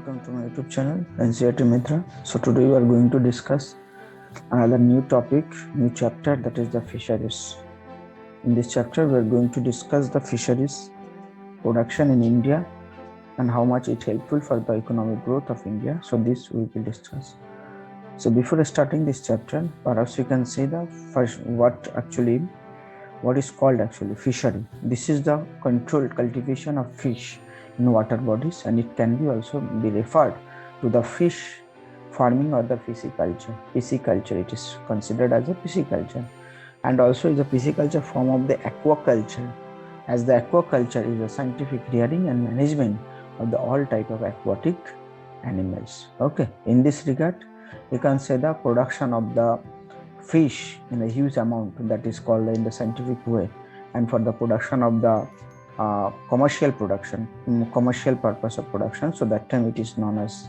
welcome to my YouTube channel NCERT Mitra. So today we are going to discuss another new topic, new chapter, that is the fisheries. In this chapter we are going to discuss the fisheries production in India and how much it helpful for the economic growth of India. So this we will discuss. So before starting this chapter, perhaps we can see the first what is called actually fishery. This is the controlled cultivation of fish in water bodies, and it can be also be referred to the fish farming or the pisciculture. Pisciculture, it is considered as a pisciculture, and also is a pisciculture form of the aquaculture, as the aquaculture is a scientific rearing and management of the all type of aquatic animals. Okay, in this regard, you can say the production of the fish in a huge amount, that is called in the scientific way, and for the production of the commercial production, commercial purpose of production. So that time it is known as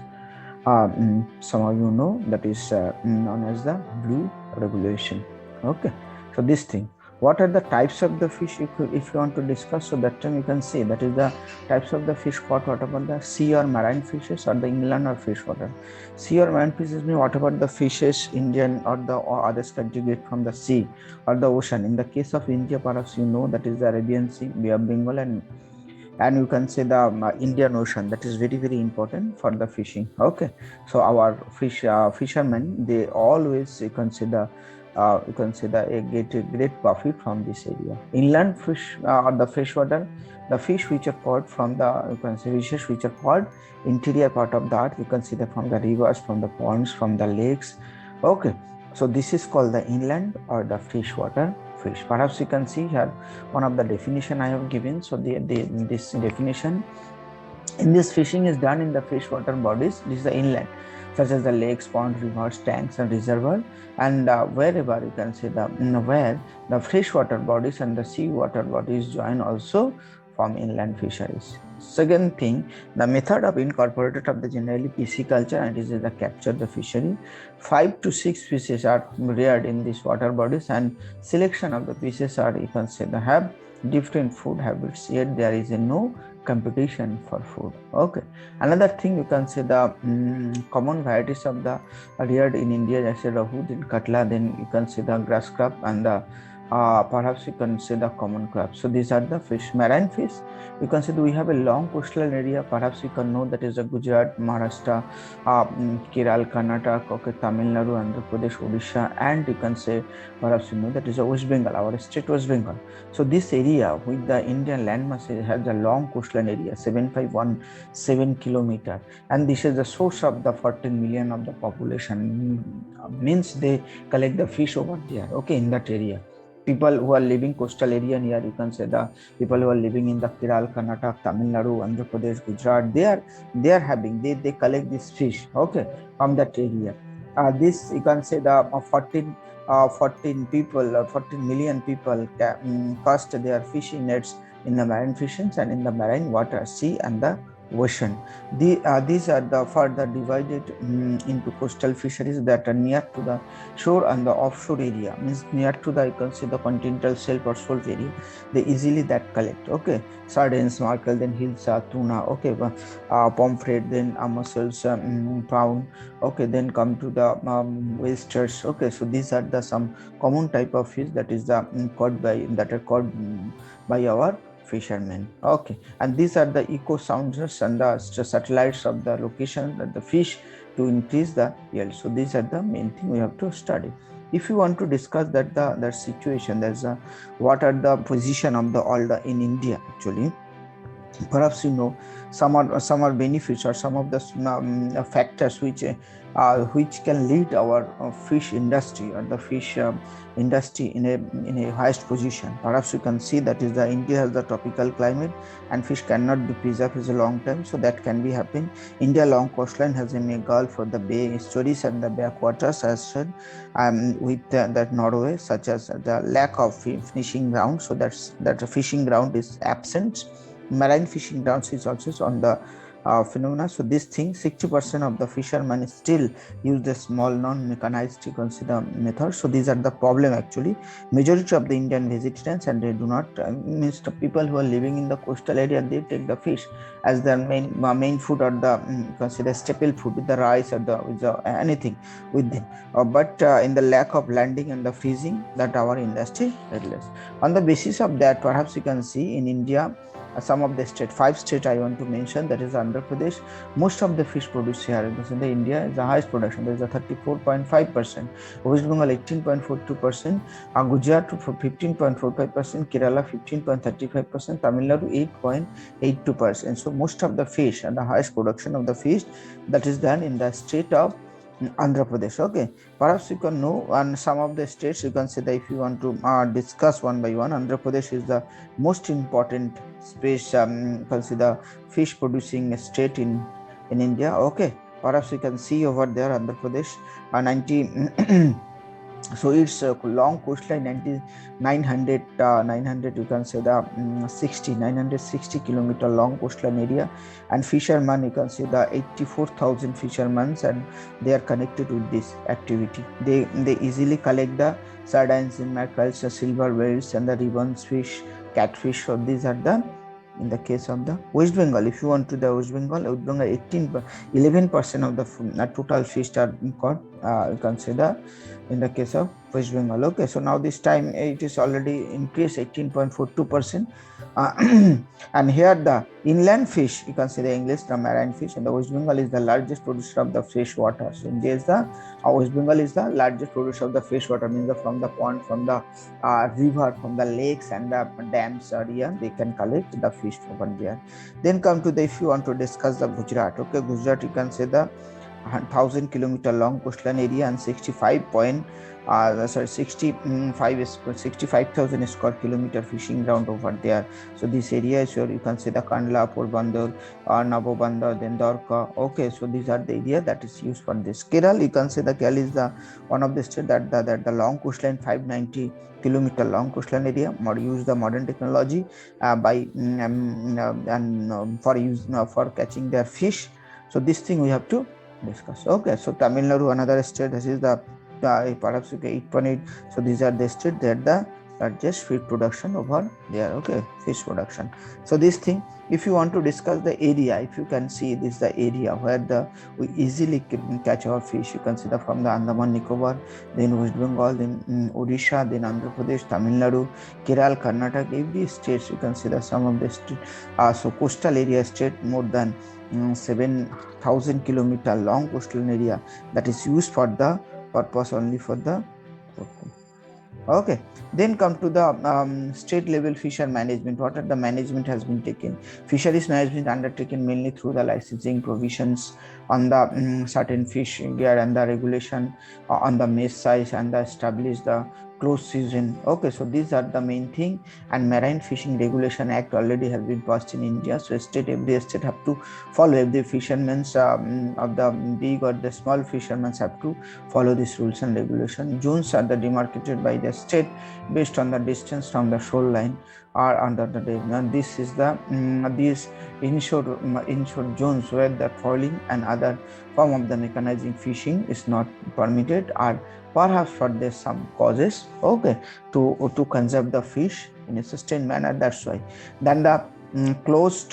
some of you know, that is known as the blue regulation. Okay, so this thing, what are the types of the fish if you want to discuss? So that time you can see that is the types of the fish caught, what about the sea or marine fishes, or the inland or freshwater. Sea or marine fishes mean what about the fishes Indian or the or others country get from the sea or the ocean. In the case of India, perhaps you know, that is the Arabian Sea, Bay of Bengal, and you can say the Indian Ocean. That is very, very important for the fishing. Okay, so our fishermen, they always consider get a great profit from this area. Inland fish or the freshwater, the fish which are caught from the, you can say, fishes which are caught interior part of the earth, you can see that from the rivers, from the ponds, from the lakes. Okay, so this is called the inland or the freshwater fish. Perhaps you can see here one of the definition I have given. So this definition, in this fishing is done in the freshwater bodies. This is the inland, such as the lakes, ponds, rivers, tanks, and reservoir, and wherever you can say the where the freshwater bodies and the seawater bodies join also from inland fisheries. Second thing, the method of incorporated of the generally pisciculture, and this is the capture the fishery. 5 to 6 species are reared in these water bodies, and selection of the species are, you can say, they have different food habits, yet there is no competition for food. Okay, another thing, you can say the common varieties of the reared in India, I said rahu, then katla, then you can say the grass crab, and the perhaps you can say the common crab. So these are the fish. Marine fish, you can say we have a long coastal area. Perhaps you can know that is the Gujarat, Maharashtra, Kerala, Karnataka, okay, Tamil Nadu, Andhra Pradesh, Odisha, and you can say perhaps you know that is the West Bengal, our state West Bengal. So this area with the Indian landmass has a long coastal area, 7517 kilometer, and this is the source of the 14 million of the population. Means they collect the fish over there. Okay, in that area. People who are living coastal area near, you can say the people who are living in the Kerala, Karnataka, Tamil Nadu, Andhra Pradesh, Gujarat, they are having, they collect this fish, okay, from that area. This you can say the 14 people, 14 million people cast their fishing nets in the marine fisheries and in the marine water, sea and the ocean. These are the further divided into coastal fisheries that are near to the shore and the offshore area, means near to the, you can see the continental shelf or salt area, they easily that collect. Okay, sardines, mackerel, then hilsa, tuna, okay, pomfret, then mussels, prawn, okay, then come to the oysters. Okay, so these are the some common type of fish that is the caught by our fishermen. Okay, and these are the echo sounders and the satellites of the location that the fish to increase the yield. So these are the main thing we have to study. If you want to discuss that situation, there's a what are the position of the all the in India actually. Perhaps you know some are benefits or some of the factors which can lead our fish industry or the fish industry in a highest position. Perhaps you can see that is the India has the tropical climate and fish cannot be preserved for a long time, so that can be happen. India long coastline has a gulf for the bay estuaries and the backwaters, as said, with that Norway, such as the lack of fishing ground, so that the fishing ground is absent. Marine fishing grounds is also on the phenomena. So this thing, 60% of the fishermen still use the small non-mechanized, you can see the method. So these are the problem actually. Majority of the Indian vegetarians, and they do not means the people who are living in the coastal area, they take the fish as their main food, or the consider staple food with the rice or with the anything with them. But in the lack of landing and the freezing, that our industry headless. On the basis of that, perhaps you can see in India, some of the state, 5 states I want to mention, that is Andhra Pradesh. Most of the fish produced here in the India is the highest production. There is a 34.5%, West Bengal 18.42%, Gujarat 15.45%, Kerala 15.35%, Tamil Nadu 8.82%. So most of the fish and the highest production of the fish, that is done in the state of Andhra Pradesh. Okay, perhaps you can know on some of the states. You can say that if you want to discuss one by one, Andhra Pradesh is the most important space. Consider fish producing state in India. Okay, perhaps you can see over there Andhra Pradesh 90. So it's a long coastline, 900 you can say the 960 kilometer long coastline area, and fishermen, you can see the 84,000 fishermen, and they are connected with this activity. They easily collect the sardines and mackerels, silver whales, and the ribbons fish, catfish. So these are the, in the case of the West Bengal, if you want to the West Bengal 11% of the total fish are caught. You can say the, in the case of West Bengal. Okay, so now this time it is already increased 18.42%. And here the inland fish, you can see the English, the marine fish, and the West Bengal is the largest producer of the fresh water. So India is the West Bengal is the largest producer of the fresh water, means from the pond, from the river, from the lakes and the dams area, they can collect the fish over there. Then come to the, if you want to discuss the Gujarat. Okay, Gujarat, you can say the 1,000 kilometer long coastline area and 65,000 square kilometer fishing ground over there. So this area is where you can say the Kandla, Porbandar, Nabobandar, then Dwarka. Okay, so these are the area that is used for this. Kerala, you can say the Kerala is the one of the state that the long coastline, 590 kilometer long coastline area, use the modern technology for catching their fish. So this thing we have to discuss. Okay, so Tamil Nadu, another state, this is the perhaps 8.8. So these are the state that the largest fish production over there. Okay, fish production. So this thing, if you want to discuss the area, if you can see, this is the area where we easily catch our fish. You can see the from the Andaman Nicobar, then West Bengal, then Odisha, then Andhra Pradesh, Tamil Nadu, Kerala, Karnataka, every states you can see the some of the state. So coastal area state, more than 7,000 kilometer long coastal area that is used for the purpose only for the. Okay, then come to the state level fisher management. What are the management has been taken? Fisheries management undertaken mainly through the licensing provisions on the certain fish gear and the regulation on the mesh size and the establish the close season. Okay, so these are the main thing. And Marine Fishing Regulation Act already has been passed in India. So every state have to follow. If the fishermen of the big or the small fishermen have to follow these rules and regulation. Zones are demarcated by the state based on the distance from the shoreline or under the day. Now this is the these inshore zones where the trawling and other form of the mechanizing fishing is not permitted, or perhaps for there's some causes, okay, to conserve the fish in a sustained manner. That's why. Then the closed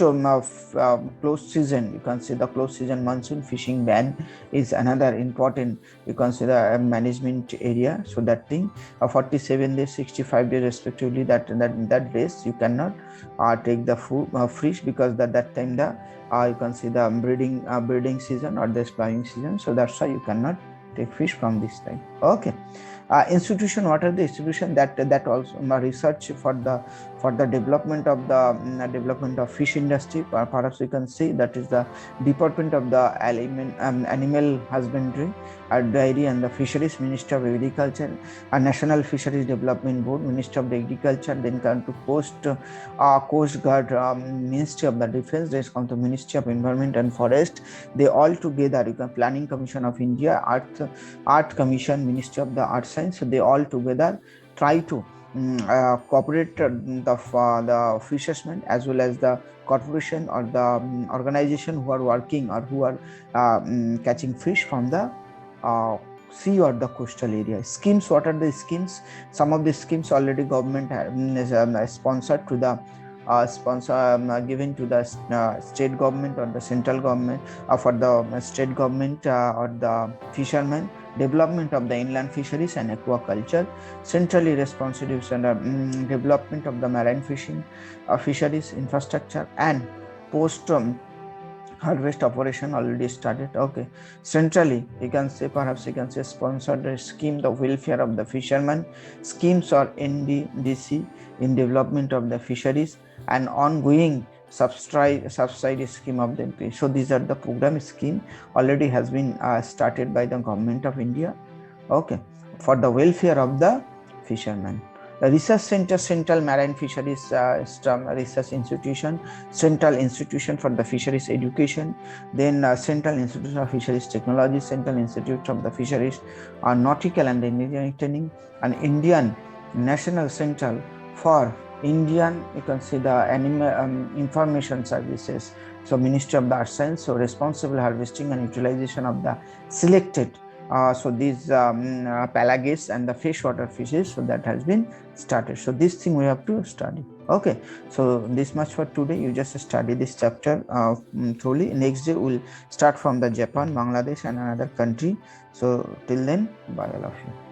season, you can see the closed season monsoon fishing ban is another important, you can see the management area. So that thing 47 days, 65 days respectively, that days you cannot take the fish, because that time the you can see the breeding season or the spawning season. So that's why you cannot take fish from this time. Okay, institution, what are the institution that also research for the development of fish industry? Perhaps you can see that is the Department of the Animal Husbandry, Dairy and the Fisheries, Ministry of Agriculture, National Fisheries Development Board, Ministry of the Agriculture. Then come to Coast Guard, Ministry of the Defense. Then come to Ministry of Environment and Forest. They all together, you can Planning Commission of India, Art Commission, Ministry of the Art Science. So they all together try to cooperate the fishermen as well as the corporation or the organization who are working or who are catching fish from the sea or the coastal area. Schemes, what are the schemes? Some of the schemes already government is sponsored to the given to the state government or the central government, for the state government or the fishermen. Development of the inland fisheries and aquaculture, centrally responsible and development of the marine fishing fisheries infrastructure, and post harvest operation already started. Okay, centrally you can say, perhaps you can say, sponsored a scheme, the welfare of the fishermen schemes or NDDC in development of the fisheries, and ongoing subsidy scheme of the MP. So these are the program scheme already has been started by the government of India, okay, for the welfare of the fishermen. The research center, Central Marine Fisheries Research Institution, Central Institution for the Fisheries Education, then Central Institute of Fisheries Technology, Central Institute of the Fisheries Nautical and Engineering Training, and Indian National Central for Indian, you can see the information services. So Ministry of the Earth Science, so responsible harvesting and utilization of the selected so these pelagic and the freshwater fishes, so that has been started. So this thing we have to study. Okay, so this much for today. You just study this chapter thoroughly. Next day we'll start from the Japan, Bangladesh and another country. So till then, bye all of you.